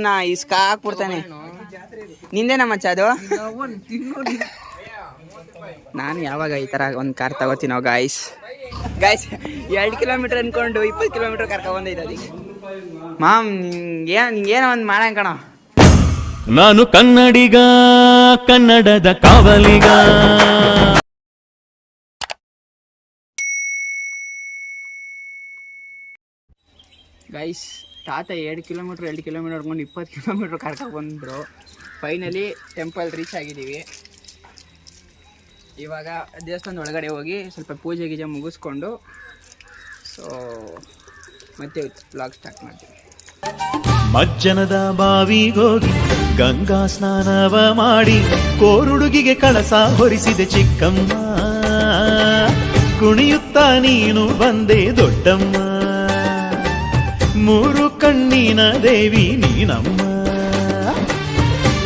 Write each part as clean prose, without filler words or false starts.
ನಾ ಇಸ್ಕ ಹಾಕ್ಬಿಡ್ತಾನೆ. ನಿಂದೇನ ಮಚ್ಚ ಅದು? ನಾನು ಯಾವಾಗ ಈ ತರ ಒಂದು ಕಾರ್ ತಗೋತೀನೋ ಗಾಯ್ಸ್ 2 ಕಿಲೋಮೀಟರ್ ಅನ್ಕೊಂಡು 20 ಕಿಲೋಮೀಟರ್ ಕರ್ಕೊಂಡ್ ಬಂದೈತೆ ಅದಕ್ಕೆ. ಮಾಮ್ ನಿಂಗೇನೋ ಒಂದು ಮಾಡೋಣ ಕಣ. ನಾನು ಕನ್ನಡಿಗ, ಕನ್ನಡದ ಕಾವಲಿಗ. ಗೈಸ್ ತಾತ 2 ಕಿಲೋಮೀಟರ್ ಅನ್ಕೊಂಡು 20 ಕಿಲೋಮೀಟರ್ ಕರ್ಕೊಂಡು ಬಂದರು. ಫೈನಲಿ ಟೆಂಪಲ್ ರೀಚ್ ಆಗಿದ್ದೀವಿ. ಇವಾಗ ದೇವಸ್ಥಾನದ ಒಳಗಡೆ ಹೋಗಿ ಸ್ವಲ್ಪ ಪೂಜೆ ಗೀಜೆ ಮುಗಿಸ್ಕೊಂಡು ಮತ್ತೆ ವ್ಲಾಗ್ ಸ್ಟಾರ್ಟ್ ಮಾಡ್ತೀವಿ. ಮಜ್ಜನದ ಬಾವಿಗೋಗಿ ಗಂಗಾ ಸ್ನಾನವ ಮಾಡಿ ಕೋರುಡುಗಿಗೆ ಕಳಸ ಹೊರಿಸಿದೆ ಚಿಕ್ಕಮ್ಮ. ಕುಣಿಯುತ್ತ ನೀನು ಬಂದೆ ದೊಡ್ಡಮ್ಮ, 3 ಕಣ್ಣಿನ ದೇವಿ ನೀನಮ್ಮ.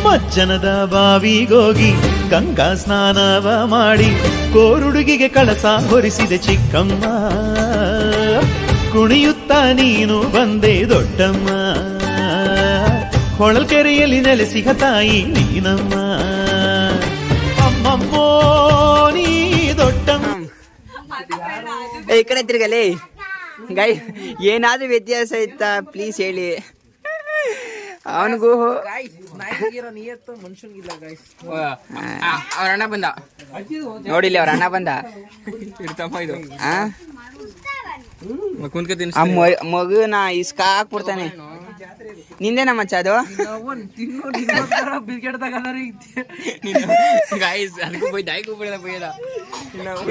ಮಜ್ಜನದ ಬಾವಿಗೋಗಿ ಗಂಗಾ ಸ್ನಾನವ ಮಾಡಿ ಕೋರುಡುಗಿಗೆ ಕಳಸ ಹೊರಿಸಿದೆ ಚಿಕ್ಕಮ್ಮ. ಕುಣಿಯುತ್ತ ನೀನು ಬಂದೆ ದೊಡ್ಡಮ್ಮ, ಹೊಳಲ್ಕೆರೆಯಲ್ಲಿ ನೆಲೆಸಿಗ ತಾಯಿ ನೀನಮ್ಮ. ಅಮ್ಮಮ್ಮೋ ನೀ ದೊಡ್ಡಮ್ಮ. ಈ ಕಡೆ ತಿರ್ಗಲೇ ಗೈ, ಏನಾದ್ರೂ ವ್ಯತ್ಯಾಸ ಇತ್ತಾ ಪ್ಲೀಸ್ ಹೇಳಿ. ಅವನಿಗೂ ಅವ್ರ ಅಣ್ಣ ಬಂದ ನೋಡಿಲ್ಲ, ಅವ್ರ ಅಣ್ಣ ಬಂದ. ಮಗುನ ಇಸ್ಕ ಹಾಕ್ಬಿಡ್ತಾನೆ. ನಿಂದೇನ ಮಚ್ಚ ಅದು?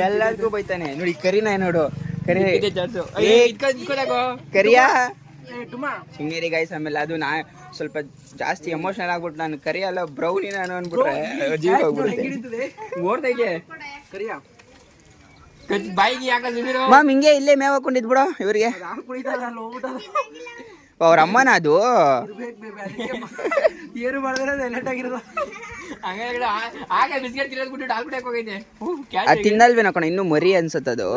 ಎಲ್ಲರಿಗೂ ಬೈತಾನೆ ನೋಡಿ. ಕರಿನ ನೋಡು, ಕರಿಯಾ ಹಿಂಗೇರಿ ಗೈಸ್. ಆಮೇಲೆ ಅದು ನಾ ಸ್ವಲ್ಪ ಜಾಸ್ತಿ ಎಮೋಷನಲ್ ಆಗ್ಬಿಟ್ಟು ನಾನು ಕರಿಯಲ್ಲ ಬ್ರೌನಿ ನಾನು ಅನ್ಬಿಟ್ರೆ ಜೀವ ಹೋಗ್ಬಿಡುತ್ತೆ. ಓಡ್ತೈತೆ ಮಾಮ್ ಹಿಂಗೆ ಇಲ್ಲೇ ಮೇವ್ ಹಾಕೊಂಡಿದ್ ಬಿಡು ಇವ್ರಿಗೆ. ಅವ್ರ ಅಮ್ಮನ ಅದು ತಿನ್ನಲ್ವೇನೋ ಕಣ, ಇನ್ನು ಮರಿ ಅನ್ಸತ್ತದು.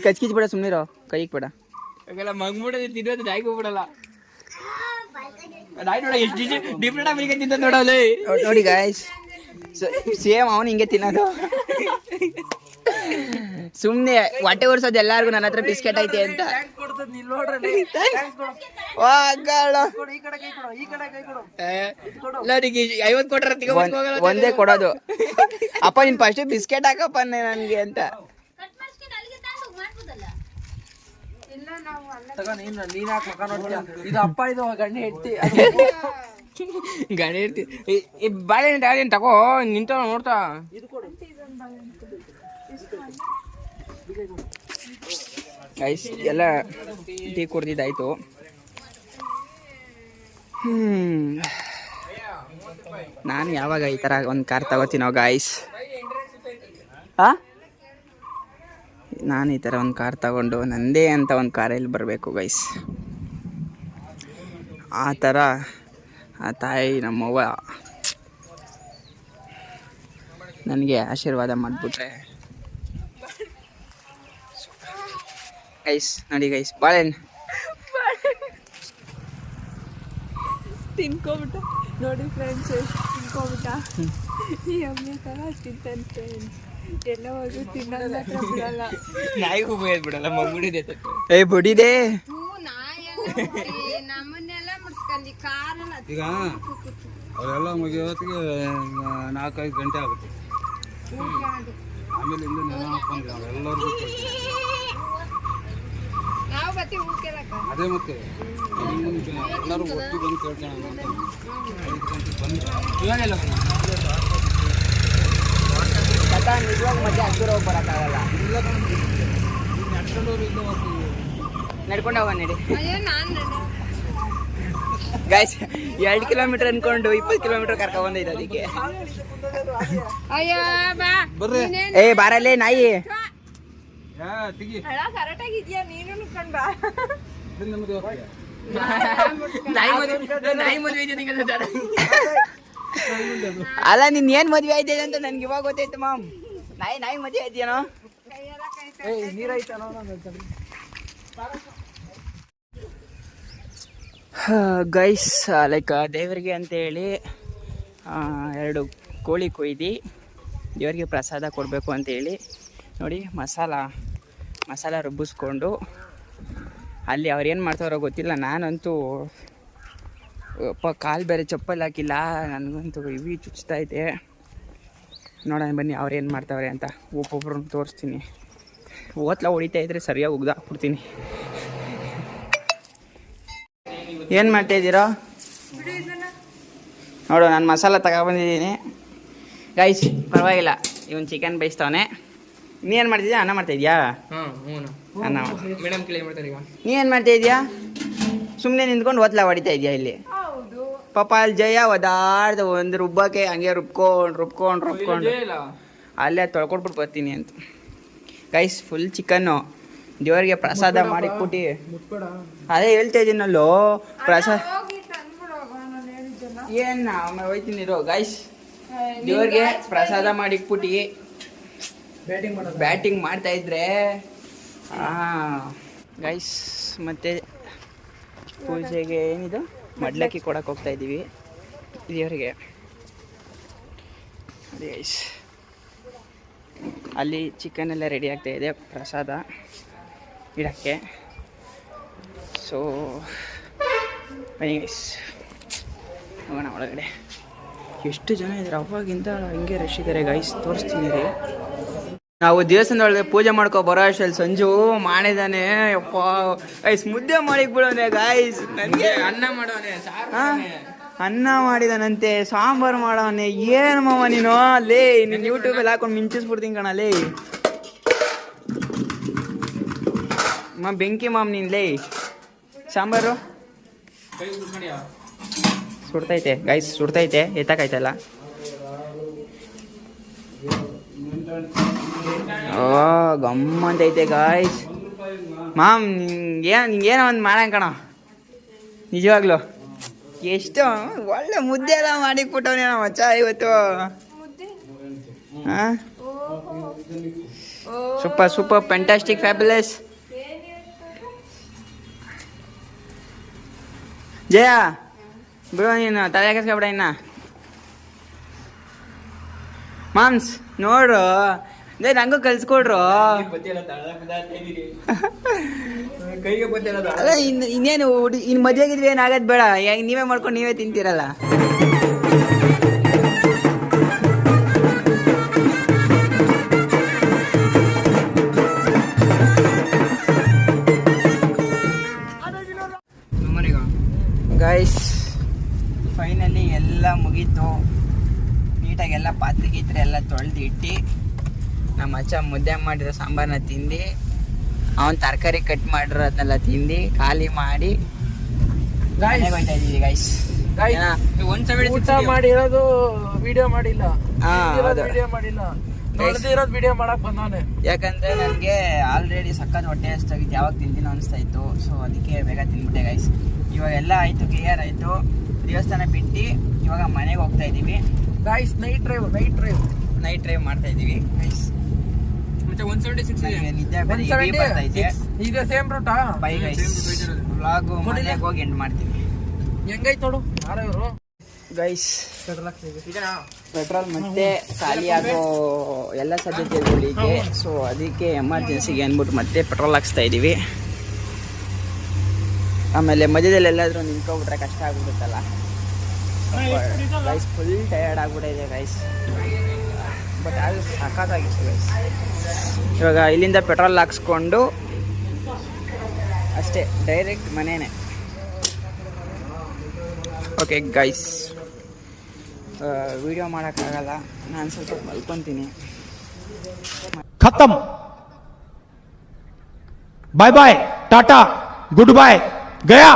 ಕಚ್ಕಿಚ್ ಬಿಡ, ಸುಮ್ನಿರೋ, ಕೈಗೆ ಬೇಡ. ನೋಡಿ ಗಾಯ್ಸ್, ಸೇಮ್ ಅವನು ಹಿಂಗೆ ತಿನ್ನೋದು. ಸುಮ್ನೆ ಹೊಟ್ಟೆ ಉರ್ಸೋದು ಎಲ್ಲಾರ್ಗು. ನನ್ನ ಹತ್ರ ಬಿಸ್ಕೆಟ್ ಐತೆ ಅಂತ ಒಂದೇ ಕೊಡೋದು. ಅಪ್ಪ ನಿನ್ ಫಸ್ಟ್ ಬಿಸ್ಕೆಟ್ ಹಾಕಪ್ಪ ನನ್ಗೆ ಅಂತ. ಗಣಿ ಇರ್ತಿ ಬಾಳೆಹಣ್ಣು ತಗೋ, ನಿಂತ ನೋಡ್ತಾ. ಗೈಸ್ ಎಲ್ಲ ಟೀ ಕುಡ್ದಿದ್ದಾಯ್ತು. ನಾನು ಯಾವಾಗ ಈ ಥರ ಒಂದು ಕಾರ್ ತಗೋತೀನೋ ಗಾಯ್ಸ್, ನಾನು ಈ ಥರ ಒಂದು ಕಾರ್ ತಗೊಂಡು ನಂದೇ ಅಂತ ಒಂದು ಕಾರಲ್ಲಿ ಬರಬೇಕು ಗೈಸ್. ಆ ಥರ ಆ ತಾಯಿ ನಮ್ಮವ್ವ ನನಗೆ ಆಶೀರ್ವಾದ ಮಾಡಿಬಿಟ್ರೆ ಗೈಸ್. ನೋಡಿ ಗೈಸ್, ಬಾಳೆಹಣ್ಣು ತಿನ್ಕೋಬಿಟ್ಟ ನೋಡಿ ಫ್ರೆಂಡ್ಸ್, ತಿನ್ಕೋಬಿಟ್ಟ. ಈ ಅಮ್ಮಿ ತರ ತಿಂತಾನೆ ಫ್ರೆಂಡ್ಸ್. ಎಲ್ಲ ಹೋಗಿ ತಿನ್ನೋಲ್ಲ, ಬಿಡಲ್ಲ. ನಾಯಿಗೂ ಬಿಡಲ್ಲ, ಮಗುಡಿದೆ. ಏ ಬುಡಿದೆ ಈಗ ಅವರೆಲ್ಲ ಮುಗಿಯೋತ್ತಿಗೆ 4-5 ಗಂಟೆ ಆಗುತ್ತೆ. ಆಮೇಲೆ ನೆನ ಹಾಕೊಂಡು ಎಲ್ಲರಿಗೂ ಅದೇ ಮತ್ತೆ ಎಲ್ಲರೂ ಒಟ್ಟು ಬಂದು ಕೇಳ್ಕೊಳ್ಳೋಣ. 5 ಗಂಟೆಗೆ ಬಂದು ನಿಜವಾಗಿ ಮತ್ತೆ ಹತ್ತಿರ ಹೋಗಿ ಬರೋಕ್ಕಾಗಲ್ಲ. ನಡ್ಕೊಂಡು ಹೋಗೋಣ ನಡಿ ಗೈಸ್. 2 ಕಿಲೋಮೀಟರ್ ಅನ್ಕೊಂಡು 20 ಕಿಲೋಮೀಟರ್ ಕರ್ಕೊಂಡ್ ಬಂದೈತೆ ಅದಕ್ಕೆ. ಏ ಬಾರಲ್ಲೇ ನಾಯಿ. ಅಲ್ಲ ನಿನ್ ಏನ್ ಮದ್ವೆ ಆಯ್ತದೆ ಅಂತ ನನ್ಗೆ ಇವಾಗ ಗೊತ್ತಾಯ್ತು ಮಾಮ್. ನಾಯಿ ಮದ್ವೆ ಆಯ್ತೇನೋ. ಗೈಸ್ ಲೈಕ್ ದೇವರಿಗೆ ಅಂತೇಳಿ 2 ಕೋಳಿ ಕೊಯ್ದು ದೇವರಿಗೆ ಪ್ರಸಾದ ಕೊಡಬೇಕು ಅಂತೇಳಿ ನೋಡಿ ಮಸಾಲ ರುಬ್ಬಿಸ್ಕೊಂಡು ಅಲ್ಲಿ ಅವ್ರು ಏನು ಮಾಡ್ತಾರೋ ಗೊತ್ತಿಲ್ಲ. ನಾನಂತೂ ಕಾಲು ಬೇರೆ ಚಪ್ಪಲ್ ಹಾಕಿಲ್ಲ, ನನಗಂತೂ ಇವಿ ಚುಚ್ತೈತೆ. ನೋಡೋಣ ಬನ್ನಿ ಅವ್ರು ಏನು ಮಾಡ್ತಾವ್ರೆ ಅಂತ ಒಬ್ಬೊಬ್ರನ್ನ ತೋರಿಸ್ತೀನಿ. ಓತ್ಲ ಹೊಡಿತಾ ಇದ್ರೆ ಸರಿಯಾಗಿ ಉಗ್ದಾಕ್ಬಿಡ್ತೀನಿ. ಏನು ಮಾಡ್ತಾಯಿದ್ದೀರಾ ನೋಡು, ನಾನು ಮಸಾಲ ತಗೊಬಂದಿದ್ದೀನಿ ಗೈಸ್. ಪರವಾಗಿಲ್ಲ, ಇವನು ಚಿಕನ್ ಬೇಯಿಸ್ತವನೆ. ನೀ ಏನು ಮಾಡ್ತಿದ್ಯಾ? ಅನ್ನ ಮಾಡ್ತಾಯಿದ್ಯಾ? ಅನ್ನ ನೀ ಏನು ಮಾಡ್ತಾಯಿದ್ಯಾ? ಸುಮ್ಮನೆ ನಿಂತ್ಕೊಂಡು ಓತ್ಲ ಹೊಡಿತಾ ಇದೆಯಾ ಇಲ್ಲಿ? ಪಾಪ ಅಲ್ಲಿ ಜಯ ಒದಾಡ್ದು ಒಂದು ರುಬ್ಬಕ್ಕೆ ಹಂಗೆ ರುಬ್ಕೊಂಡು ಅಲ್ಲೇ ತೊಳ್ಕೊಟ್ಬಿಟ್ಟು ಬರ್ತೀನಿ ಅಂತ. ಗೈಸ್ ಫುಲ್ ಚಿಕನ್ನು ದೇವರಿಗೆ ಪ್ರಸಾದ ಮಾಡಿಕ್ಬಿಟ್ಟು ಅದೇ ಹೇಳ್ತಾ ಇದ್ದೀನಲ್ಲೋ ಪ್ರಸಾದ ಏನು ಆಮೇಲೆ ಹೋಯ್ತೀನಿ ಇರೋ. ಗೈಸ್ ದೇವ್ರಿಗೆ ಪ್ರಸಾದ ಮಾಡಿಕ್ಬಿಟ್ಟು ಬ್ಯಾಟಿಂಗ್ ಮಾಡ್ತಾ ಇದ್ರೆ ಗೈಸ್. ಮತ್ತೆ ಪೂಜೆಗೆ ಏನಿದು ಮಡ್ಲಕ್ಕಿ ಕೊಡಕ್ಕೆ ಹೋಗ್ತಾ ಇದ್ದೀವಿ ದೇವರಿಗೆ. ಗೈಸ್ ಅಲ್ಲಿ ಚಿಕನ್ ಎಲ್ಲ ರೆಡಿ ಆಗ್ತಾ ಇದೆ ಪ್ರಸಾದ ಇಡಕ್ಕೆ. ಸೊ ಬನ್ನಿ ಗೈಸ್ ಹೋಗೋಣ ಒಳಗಡೆ. ಎಷ್ಟು ಜನ ಇದ್ದಾರೆ, ಅವಾಗಿಂದ ಹಿಂಗೆ ರಶ್ ಇದ್ದಾರೆ ಗೈಸ್. ತೋರಿಸ್ತೀನಿ ರೀ. ನಾವು ದೇವಸ್ಥಾನದೊಳಗೆ ಪೂಜೆ ಮಾಡ್ಕೊ ಬರೋ ಅಷ್ಟಲ್ಲಿ ಸಂಜು ಮಾಡಿದಾನೆ. ಯಪ್ಪ ಗೈಸ್ ಮುದ್ದೆ ಮಾಡಿಕ್ ಬಿಡೋನೆ ಗೈಸ್. ನನಗೆ ಅನ್ನ ಮಾಡಿದಾನಂತೆ, ಸಾಂಬಾರು ಮಾಡೋನೆ. ಏನು ಮಾವ ನೀನು ಲೇ, ನೀನು ಯೂಟ್ಯೂಬಲ್ಲಿ ಹಾಕೊಂಡು ಮಿಂಚಿಸ್ಬಿಡ್ತೀನಿ ಕಣಲೇ. ಬೆಂಕಿ ಮಾಮ್ ನೀನು ಲೇ. ಸಾಂಬಾರು ಸುಡ್ತೈತೆ ಗೈಸ್, ಸುಡ್ತೈತೆ, ಎತ್ತಕಾಯ್ತಲ್ಲ. ಗಮ್ಮಂತೈತೆ ಗಾಯ್ಸ್. ಮಾಮ್ ನಿಂಗೇನೋ ಒಂದು ಮಾಡೋಣ ಕಣ ನಿಜವಾಗ್ಲು. ಎಷ್ಟು ಒಳ್ಳೆ ಮುದ್ದೆ ಎಲ್ಲ ಮಾಡಿಕ್ಬಿಟ್ಟವನೇ ನಮ್ಮ ಮಚ್ಚ ಇವತ್ತು. ಹಾಂ ಸೂಪರ್ ಫ್ಯಾಂಟಾಸ್ಟಿಕ್ ಫ್ಯಾಬ್ಯುಲಸ್. ಜಯ ಬಿಡು ನೀನು ತಲೆ ಕೆಸ್ಕೊಬಿಡ ಇನ್ನ. ಮಾಮ್ಸ್ ನೋಡ್ರು ನಂಗೂ ಕಲ್ಸ್ಕೊಡ್ರು. ಅಲ್ಲ ಇನ್ನೇನು ಇನ್ನು ಮದುವೆ ಆಗಿದ್ವಿ ಏನಾಗದ್ ಬೇಡ, ನೀವೇ ಮಾಡ್ಕೊಂಡು ನೀವೇ ತಿಂತೀರಲ್ಲ. ಗೈಸ್ ಫೈನಲಿ ಎಲ್ಲ ಮುಗೀತು. ನೀಟಾಗಿ ಎಲ್ಲ ಪಾತ್ರೆ ಗೀತ್ರೆ ಎಲ್ಲ ತೊಳೆದು ಇಟ್ಟು ನಮ್ಮ ಅಚ್ಚ ಮುದ್ದೆ ಮಾಡಿರೋ ಸಾಂಬಾರನ್ನ ತಿಂದು, ಅವನು ತರಕಾರಿ ಕಟ್ ಮಾಡಿರೋದನ್ನೆಲ್ಲ ತಿಂದು ಖಾಲಿ ಮಾಡಿ ಹೋಗ್ತಾ ಇದ್ದೀವಿ ಗೈಸ್. ಊಟ ಮಾಡಿರೋದು ವಿಡಿಯೋ ಮಾಡಿಲ್ಲ, ವಿಡಿಯೋ ಮಾಡಕ್ ಬಂದವನೆ. ಯಾಕಂದ್ರೆ ನನಗೆ ಆಲ್ರೆಡಿ ಸಖತ್ ಹೊಟ್ಟೆ ಹಸ್ತಾಗಿತ್ತು, ಯಾವಾಗ ತಿಂತೀನೋ ಅನಿಸ್ತಾ ಇತ್ತು. ಸೊ ಅದಕ್ಕೆ ಬೇಗ ತಿಂದ್ಬಿಟ್ಟೆ ಗೈಸ್. ಇವಾಗ ಎಲ್ಲ ಆಯ್ತು, ಕ್ಲಿಯರ್ ಆಯ್ತು. ದೇವಸ್ಥಾನ ಬಿಟ್ಟು ಇವಾಗ ಮನೆಗೆ ಹೋಗ್ತಾ ಇದ್ದೀವಿ ಗೈಸ್. ನೈಟ್ ಡ್ರೈವ್ ಮಾಡ್ತಾ ಇದ್ದೀವಿ ಗೈಸ್. ಈಗ ಸೇಮ್ ರೂಟಾ ಬೈ ಗೈಸ್. ವ್ಲಾಗ್ ಮನೆಗೆ ಹೋಗಿ ಎಂಡ್ ಮಾಡ್ತೀವಿ. ಹೆಂಗೈತ್ ನೋಡು ಯಾರೋ ಇವರು ಗೈಸ್. ಪೆಟ್ರೋಲ್ ಮತ್ತೆ ಖಾಲಿ ಆಗೋ ಎಲ್ಲ ಸಾಧ್ಯತೆಗಳಿಗೆ. ಸೊ ಅದಕ್ಕೆ ಎಮರ್ಜೆನ್ಸಿಗೆ ಅಂದ್ಬಿಟ್ಟು ಮತ್ತೆ ಪೆಟ್ರೋಲ್ ಹಾಕ್ಸ್ತಾ ಇದ್ದೀವಿ. ಆಮೇಲೆ ಮಧ್ಯದಲ್ಲಿ ಎಲ್ಲಾದರೂ ನಿಂತ್ಕೊಬಿಟ್ರೆ ಕಷ್ಟ ಆಗ್ಬಿಡುತ್ತಲ್ಲ ಗೈಸ್. ಫುಲ್ ಟಯರ್ಡ್ ಆಗ್ಬಿಟ್ಟಿದೆ ಗೈಸ್. ಬಟ್ ಅದು ಸಾಕಾಗಿತ್ತು ಗೈಸ್. ಇವಾಗ ಇಲ್ಲಿಂದ ಪೆಟ್ರೋಲ್ ಹಾಕ್ಸ್ಕೊಂಡು ಅಷ್ಟೇ ಡೈರೆಕ್ಟ್ ಮನೆಯೇ. ಓಕೆ ಗೈಸ್, ವಿಡಿಯೋ ಮಾಡೋಕ್ಕಾಗಲ್ಲ, ನಾನು ಸ್ವಲ್ಪ ಮಲ್ಕೊತೀನಿ. खत्म, bye bye, tata, good bye, गया.